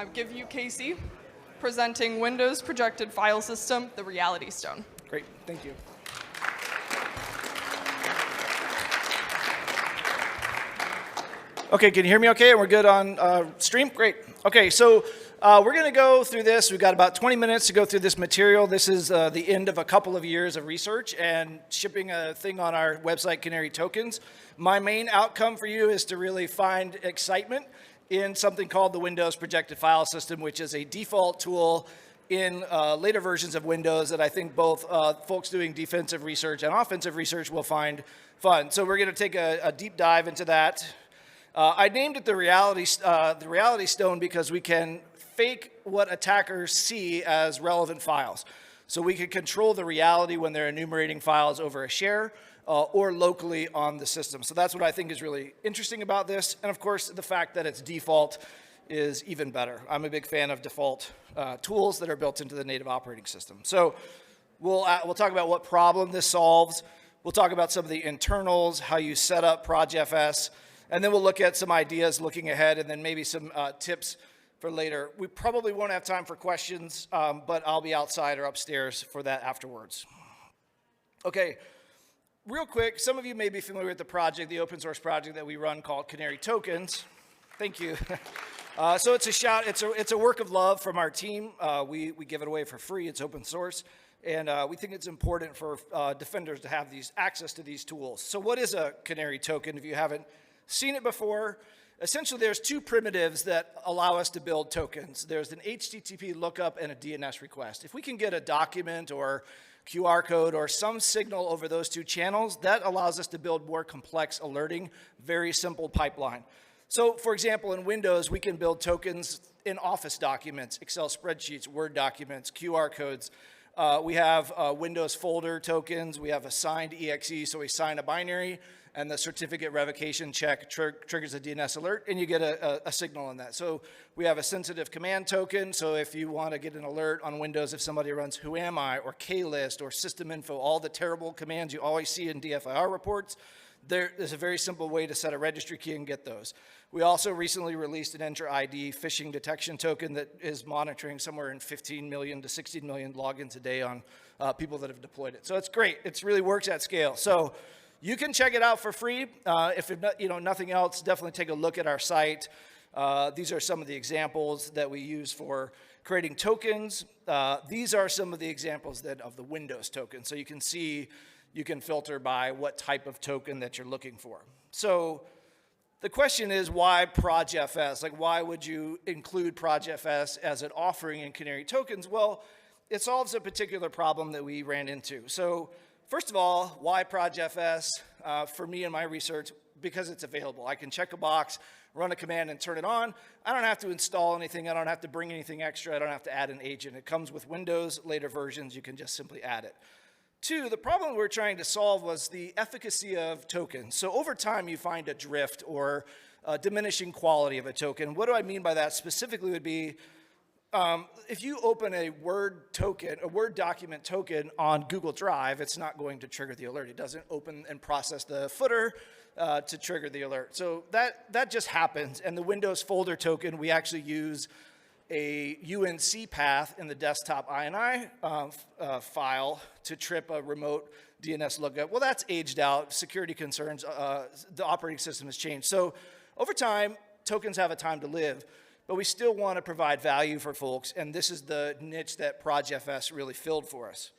give you Casey, presenting Windows Projected File System, the Reality Stone. Great, thank you. Okay, can you hear me okay? We're good on stream? Great. Okay, so we're going to go through this. We've got about 20 minutes to go through this material. This is the end of a couple of years of research and shipping a thing on our website, Canary Tokens. My main outcome for you is to really find excitement in something called the Windows Projected File System, which is a default tool in later versions of Windows that I think both folks doing defensive research and offensive research will find fun. So we're going to take a deep dive into that. I named it the Reality Stone because we can fake what attackers see as relevant files. So we can control the reality when they're enumerating files over a share or locally on the system. So that's what I think is really interesting about this. And of course, the fact that it's default is even better. I'm a big fan of default tools that are built into the native operating system. So we'll talk about what problem this solves. We'll talk about some of the internals, how you set up ProjFS, and then we'll look at some ideas looking ahead and then maybe some tips for later. We probably won't have time for questions, but I'll be outside or upstairs for that afterwards. Okay, real quick, some of you may be familiar with the project, the open source project that we run called Canary Tokens. Thank you. So it's a shout, it's a work of love from our team. We give it away for free, it's open source. And we think it's important for defenders to have access to these tools. So what is a Canary token if you haven't seen it before? Essentially, there's two primitives that allow us to build tokens. There's an HTTP lookup and a DNS request. If we can get a document or QR code or some signal over those two channels, that allows us to build more complex alerting, very simple pipeline. So, for example, in Windows, we can build tokens in Office documents, Excel spreadsheets, Word documents, QR codes. We have Windows folder tokens. We have a signed EXE, so we sign a binary, and the certificate revocation check triggers a DNS alert, and you get a signal on that. So we have a sensitive command token, so if you want to get an alert on Windows if somebody runs whoami or klist or system info, all the terrible commands you always see in DFIR reports, there's a very simple way to set a registry key and get those. We also recently released an Enter ID phishing detection token that is monitoring somewhere in 15 million to 16 million logins a day on people that have deployed it. So it's great. It really works at scale. So you can check it out for free. If nothing else, definitely take a look at our site. These are some of the examples that we use for creating tokens. These are some of the examples of the Windows token. So you can see, you can filter by what type of token that you're looking for. So the question is, why ProjFS? Like, why would you include ProjFS as an offering in Canary Tokens? Well, it solves a particular problem that we ran into. So first of all, why ProjFS? For me and my research, because it's available. I can check a box, run a command, and turn it on. I don't have to install anything. I don't have to bring anything extra. I don't have to add an agent. It comes with Windows. Later versions, you can just simply add it. Two, the problem we were trying to solve was the efficacy of tokens. So over time, you find a drift or a diminishing quality of a token. What do I mean by that specifically would be, if you open a Word token, a Word document token on Google Drive, it's not going to trigger the alert. It doesn't open and process the footer to trigger the alert. So that just happens. And the Windows folder token, we actually use a UNC path in the desktop INI file to trip a remote DNS lookup. Well, that's aged out. Security concerns, the operating system has changed. So over time, tokens have a time to live, but we still want to provide value for folks, and this is the niche that ProjFS really filled for us.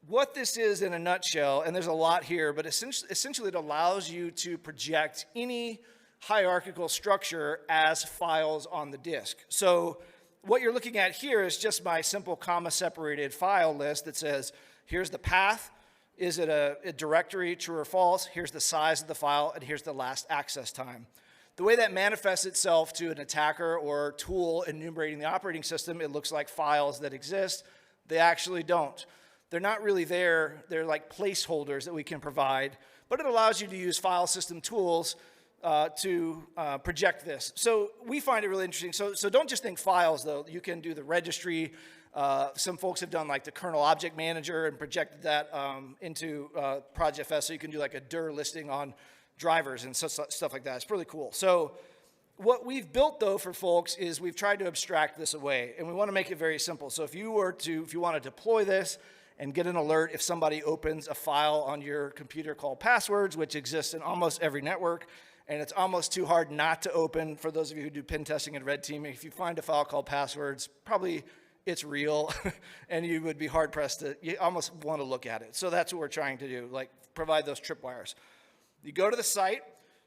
What this is in a nutshell, and there's a lot here, but essentially it allows you to project any hierarchical structure as files on the disk. So what you're looking at here is just my simple comma-separated file list that says, here's the path, is it a directory, true or false, here's the size of the file, and here's the last access time. The way that manifests itself to an attacker or tool enumerating the operating system, it looks like files that exist. They actually don't. They're not really there. They're like placeholders that we can provide, but it allows you to use file system tools to project this. So we find it really interesting. So don't just think files, though. You can do the registry. Some folks have done like the kernel object manager and projected that into ProjFS, so you can do like a dir listing on drivers and stuff like that. It's really cool. So What we've built, though, for folks is we've tried to abstract this away, and we want to make it very simple. So if you want to deploy this and get an alert if somebody opens a file on your computer called passwords, which exists in almost every network, and it's almost too hard not to open. For those of you who do pen testing and red teaming, if you find a file called passwords, probably it's real, and you would be hard-pressed to, you almost want to look at it. So that's what we're trying to do, like provide those tripwires. You go to the site,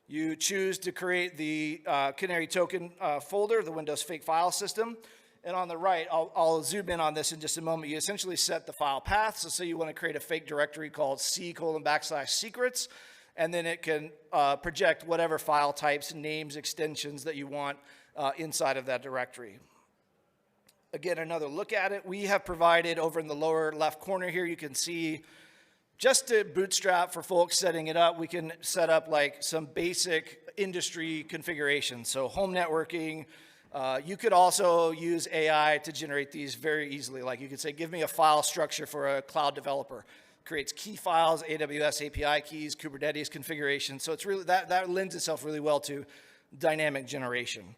you choose to create the Canary token folder, the Windows fake file system, and on the right, I'll zoom in on this in just a moment. You essentially set the file path. So say you want to create a fake directory called C:\secrets, and then it can project whatever file types, names, extensions that you want inside of that directory. Again, another look at it. We have provided over in the lower left corner here, you can see just to bootstrap for folks setting it up, we can set up like some basic industry configurations. So home networking, you could also use AI to generate these very easily. Like you could say, give me a file structure for a cloud developer. Creates key files, AWS API keys, Kubernetes configuration. So it's really, that lends itself really well to dynamic generation.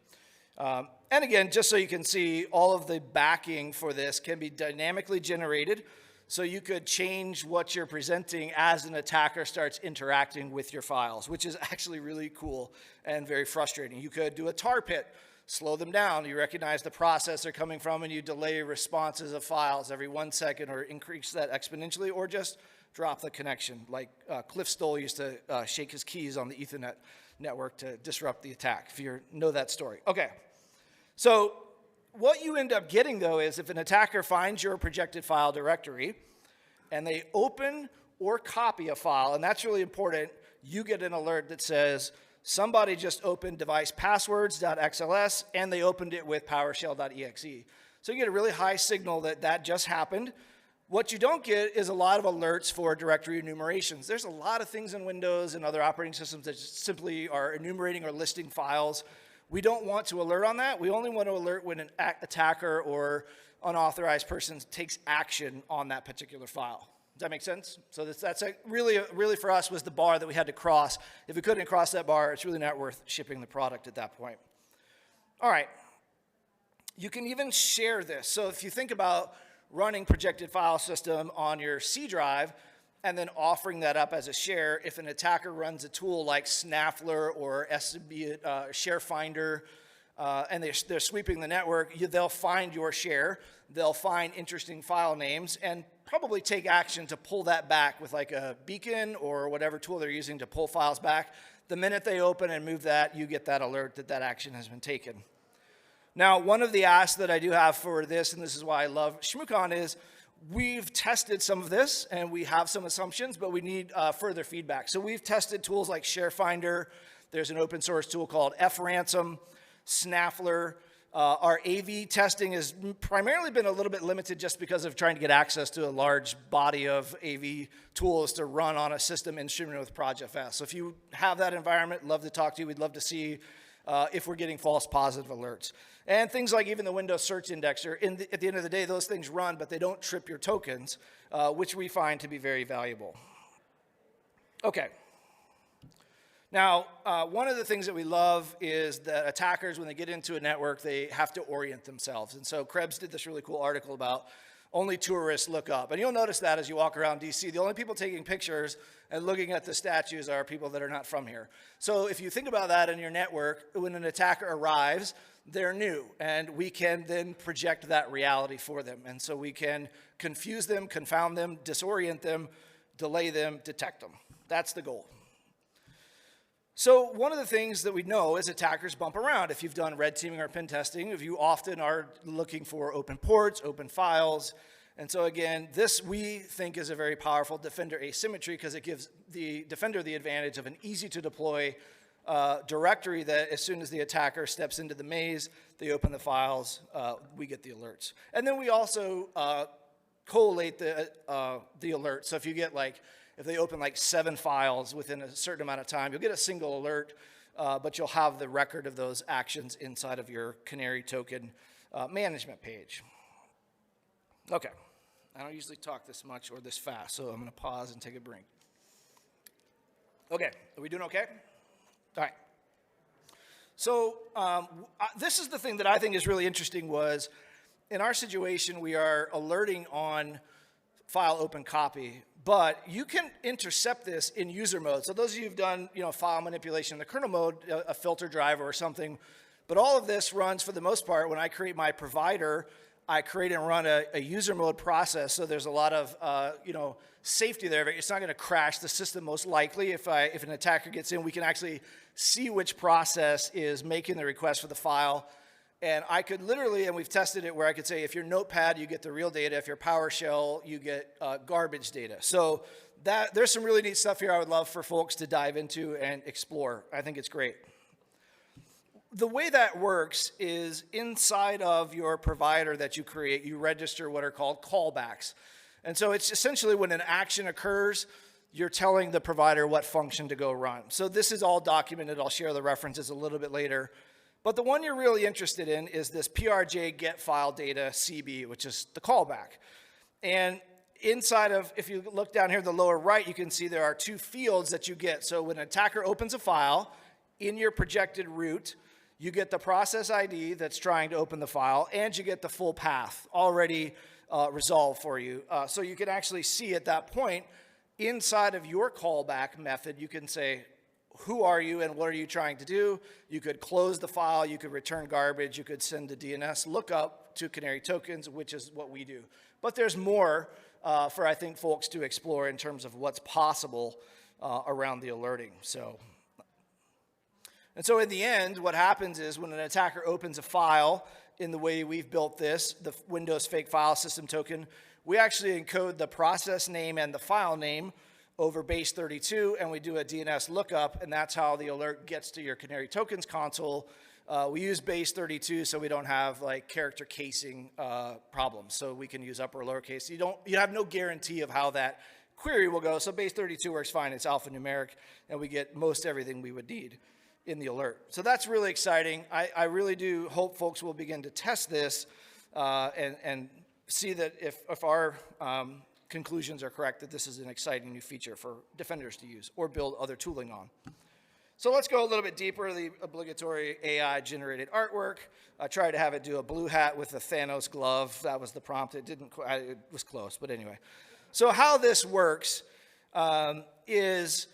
And again, just so you can see, all of the backing for this can be dynamically generated. So you could change what you're presenting as an attacker starts interacting with your files, which is actually really cool and very frustrating. You could do a tar pit, slow them down. You recognize the process they're coming from, and you delay responses of files every 1 second, or increase that exponentially, or just drop the connection. Like Cliff Stoll used to shake his keys on the Ethernet network to disrupt the attack, if you know that story. Okay, so what you end up getting, though, is if an attacker finds your projected file directory and they open or copy a file, and that's really important, you get an alert that says, somebody just opened device passwords.xls, and they opened it with PowerShell.exe. So you get a really high signal that that just happened. What you don't get is a lot of alerts for directory enumerations. There's a lot of things in Windows and other operating systems that just simply are enumerating or listing files. We don't want to alert on that. We only want to alert when an attacker or unauthorized person takes action on that particular file. Does that make sense? So that's really for us was the bar that we had to cross. If we couldn't cross that bar, it's really not worth shipping the product at that point. All right. You can even share this. So if you think about running projected file system on your C drive and then offering that up as a share, if an attacker runs a tool like Snaffler or SB, ShareFinder, and they're sweeping the network, they'll find your share, they'll find interesting file names, and probably take action to pull that back with like a beacon or whatever tool they're using to pull files back. The minute they open and move that, you get that alert that that action has been taken. Now, one of the asks that I do have for this, and this is why I love ShmooCon, is we've tested some of this, and we have some assumptions, but we need further feedback. So we've tested tools like ShareFinder. There's an open source tool called FRansom, Snaffler. Our AV testing has primarily been a little bit limited just because of trying to get access to a large body of AV tools to run on a system instrumented with ProjFS. So if you have that environment, love to talk to you. We'd love to see if we're getting false positive alerts. And things like even the Windows Search Indexer, at the end of the day, those things run, but they don't trip your tokens, which we find to be very valuable. Okay. Now, one of the things that we love is that attackers, when they get into a network, they have to orient themselves. And so Krebs did this really cool article about only tourists look up. And you'll notice that as you walk around DC, the only people taking pictures and looking at the statues are people that are not from here. So if you think about that in your network, when an attacker arrives, they're new, and we can then project that reality for them. And so we can confuse them, confound them, disorient them, delay them, detect them. That's the goal. So one of the things that we know is attackers bump around. If you've done red teaming or pen testing, if you often are looking for open ports, open files. And so again, this we think is a very powerful defender asymmetry because it gives the defender the advantage of an easy to deploy directory that as soon as the attacker steps into the maze, they open the files, we get the alerts. And then we also collate the alert. So if you get if they open 7 files within a certain amount of time, you'll get a single alert, but you'll have the record of those actions inside of your Canary token management page. Okay, I don't usually talk this much or this fast, so I'm going to pause and take a break. Okay, are we doing okay? All right. So this is the thing that I think is really interesting was, in our situation, we are alerting on file open copy, but you can intercept this in user mode. So those of you who've done, file manipulation in the kernel mode, a filter driver or something, but all of this runs for the most part when I create my provider. I create and run a user mode process, so there's a lot of safety there. It's not going to crash the system most likely. If an attacker gets in, we can actually see which process is making the request for the file. And I could literally, and we've tested it, where I could say, if you're Notepad, you get the real data. If you're PowerShell, you get garbage data. So there's some really neat stuff here I would love for folks to dive into and explore. I think it's great. The way that works is inside of your provider that you create, you register what are called callbacks. And so it's essentially when an action occurs, you're telling the provider what function to go run. So this is all documented. I'll share the references a little bit later. But the one you're really interested in is this PRJ get file data CB, which is the callback. And inside of, if you look down here in the lower right, you can see there are two fields that you get. So when an attacker opens a file in your projected root, you get the process ID that's trying to open the file, and you get the full path already resolved for you. So you can actually see at that point, inside of your callback method, you can say, who are you and what are you trying to do? You could close the file, you could return garbage, you could send a DNS lookup to canary tokens, which is what we do. But there's more for, I think, folks to explore in terms of what's possible around the alerting. And so in the end, what happens is when an attacker opens a file in the way we've built this, the Windows fake file system token, we actually encode the process name and the file name over base 32, and we do a DNS lookup, and that's how the alert gets to your canary tokens console. We use base 32 so we don't have like character casing problems, so we can use upper or lowercase. You have no guarantee of how that query will go, so base 32 works fine. It's alphanumeric, and we get most everything we would need in the alert. So that's really exciting. I really do hope folks will begin to test this and see that if our conclusions are correct, that this is an exciting new feature for defenders to use or build other tooling on. So let's go a little bit deeper. The obligatory AI-generated artwork. I tried to have it do a blue hat with a Thanos glove. That was the prompt. It didn't quite, it was close, but anyway. So how this works is,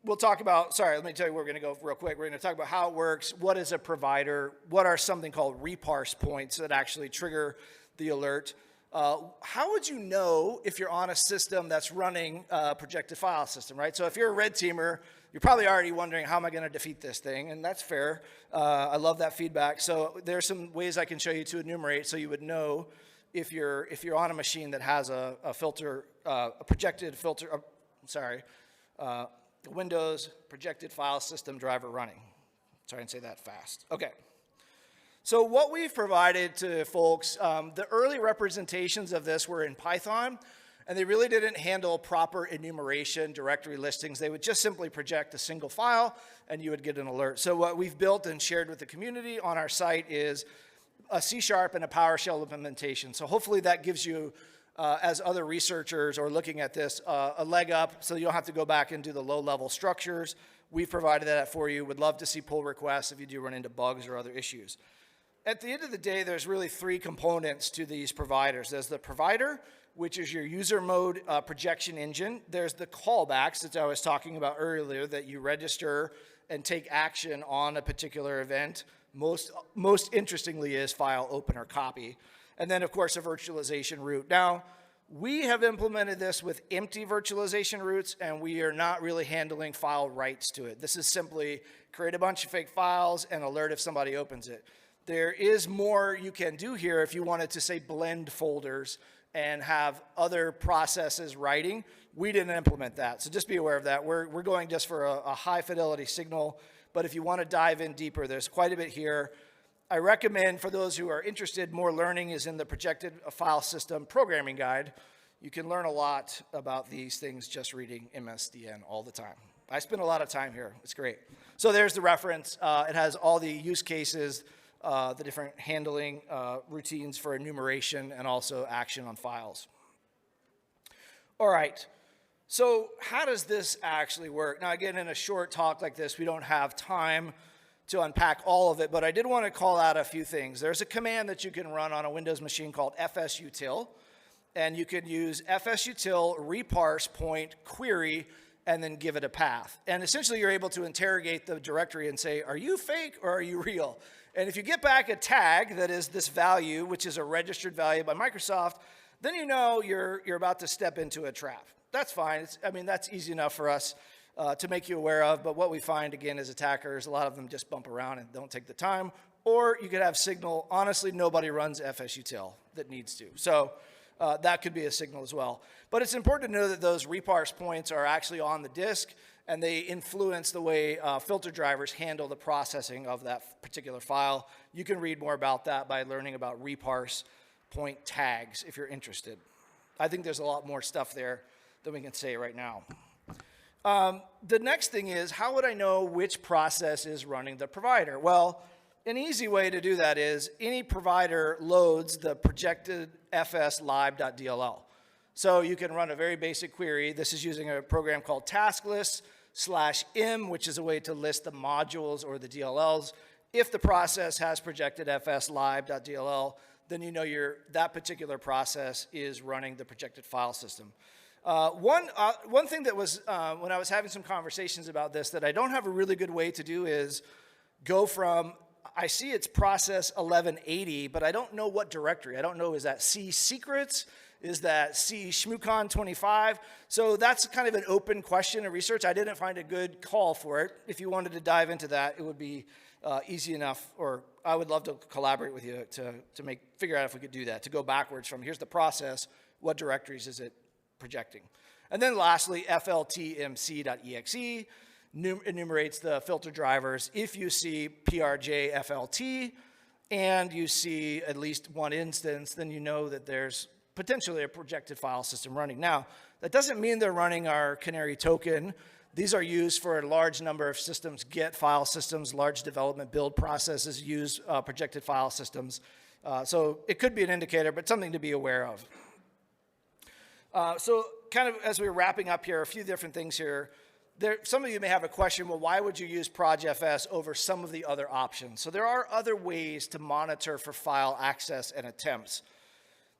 we'll talk about, sorry, let me tell you where we're going to go real quick. We're going to talk about how it works, what is a provider, what are something called reparse points that actually trigger the alert. How would you know if you're on a system that's running a projected file system, right? So if you're a red teamer, you're probably already wondering, how am I going to defeat this thing? And that's fair. I love that feedback. So there's some ways I can show you to enumerate so you would know if you're on a machine that has a filter, a projected filter, Windows projected file system driver running. Sorry, I didn't say that fast. Okay. So what we've provided to folks, the early representations of this were in Python, and they really didn't handle proper enumeration, directory listings. They would just simply project a single file, and you would get an alert. So what we've built and shared with the community on our site is a C# and a PowerShell implementation. So hopefully that gives you, as other researchers are looking at this, a leg up, so you don't have to go back and do the low-level structures. We've provided that for you. Would love to see pull requests if you do run into bugs or other issues. At the end of the day, there's really three components to these providers. There's the provider, which is your user mode projection engine. There's the callbacks that I was talking about earlier, that you register and take action on a particular event. Most interestingly is file open or copy. And then, of course, a virtualization route. Now, we have implemented this with empty virtualization routes, and we are not really handling file writes to it. This is simply create a bunch of fake files and alert if somebody opens it. There is more you can do here if you wanted to, say, blend folders and have other processes writing. We didn't implement that, so just be aware of that. We're going just for a high-fidelity signal, but if you want to dive in deeper, there's quite a bit here. I recommend, for those who are interested, more learning is in the Projected File System Programming Guide. You can learn a lot about these things just reading MSDN all the time. I spend a lot of time here. It's great. So there's the reference. It has all the use cases, the different handling routines for enumeration, and also action on files. All right, so how does this actually work? Now, again, in a short talk like this, we don't have time to unpack all of it, but I did want to call out a few things. There's a command that you can run on a Windows machine called fsutil, and you can use fsutil reparse point query and then give it a path. And essentially you're able to interrogate the directory and say, are you fake or are you real? And if you get back a tag that is this value, which is a registered value by Microsoft, then you know you're about to step into a trap. That's fine. That's easy enough for us to make you aware of, but what we find, again, as attackers, a lot of them just bump around and don't take the time, or you could have signal. Honestly, nobody runs fsutil that needs to. So that could be a signal as well. But it's important to know that those reparse points are actually on the disk, and they influence the way filter drivers handle the processing of that particular file. You can read more about that by learning about reparse point tags if you're interested. I think there's a lot more stuff there than we can say right now. The next thing is, how would I know which process is running the provider? Well, an easy way to do that is any provider loads the projected fs lib.dll. So you can run a very basic query. This is using a program called tasklist/im, which is a way to list the modules or the DLLs. If the process has projected fs lib.dll, then you know that particular process is running the projected file system. One thing that was, when I was having some conversations about this, that I don't have a really good way to do is go from, I see it's process 1180, but I don't know what directory. I don't know, is that C secrets? Is that C ShmooCon2025? So that's kind of an open question of research. I didn't find a good call for it. If you wanted to dive into that, it would be easy enough, or I would love to collaborate with you to figure out if we could do that, to go backwards from here's the process, what directories is it projecting? And then lastly, fltmc.exe enumerates the filter drivers. If you see prj flt and you see at least one instance, then you know that there's potentially a projected file system running. Now, that doesn't mean they're running our canary token. These are used for a large number of systems, Git file systems, large development build processes use projected file systems. So it could be an indicator, but something to be aware of. So kind of as we're wrapping up here, a few different things here. Some of you may have a question, well, why would you use projfs over some of the other options? So there are other ways to monitor for file access and attempts.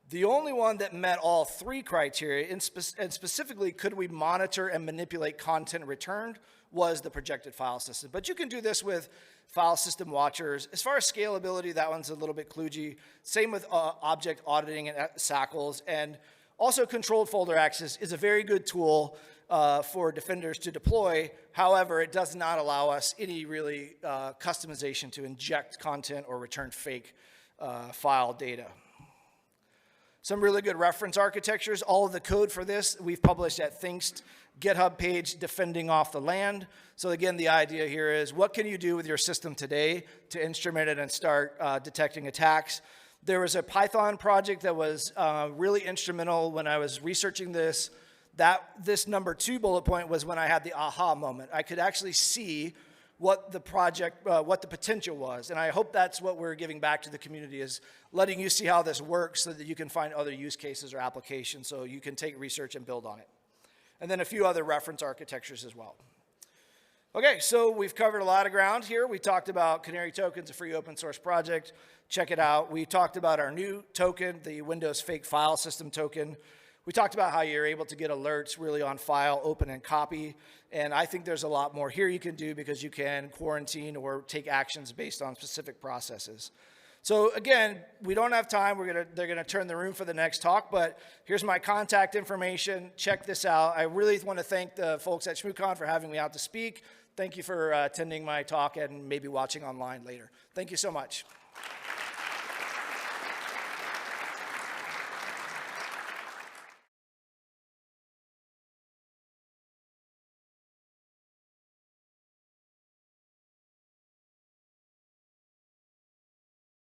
The only one that met all three criteria, and specifically could we monitor and manipulate content returned, was the projected file system. But you can do this with file system watchers. As far as scalability, that one's a little bit kludgy. Same with object auditing and SACLs. And also controlled folder access is a very good tool for defenders to deploy. However, it does not allow us any really customization to inject content or return fake file data. Some really good reference architectures. All of the code for this we've published at Thinkst GitHub page, Defending Off the Land. So again, the idea here is what can you do with your system today to instrument it and start detecting attacks? There was a Python project that was really instrumental when I was researching this. This number 2 bullet point was when I had the aha moment. I could actually see what the project, what the potential was. And I hope that's what we're giving back to the community, is letting you see how this works so that you can find other use cases or applications so you can take research and build on it. And then a few other reference architectures as well. Okay, so we've covered a lot of ground here. We talked about Canary Tokens, a free open source project. Check it out. We talked about our new token, the Windows Fake File System token. We talked about how you're able to get alerts really on file, open, and copy. And I think there's a lot more here you can do because you can quarantine or take actions based on specific processes. So again, we don't have time. They're gonna turn the room for the next talk, but here's my contact information. Check this out. I really want to thank the folks at ShmooCon for having me out to speak. Thank you for attending my talk and maybe watching online later. Thank you so much.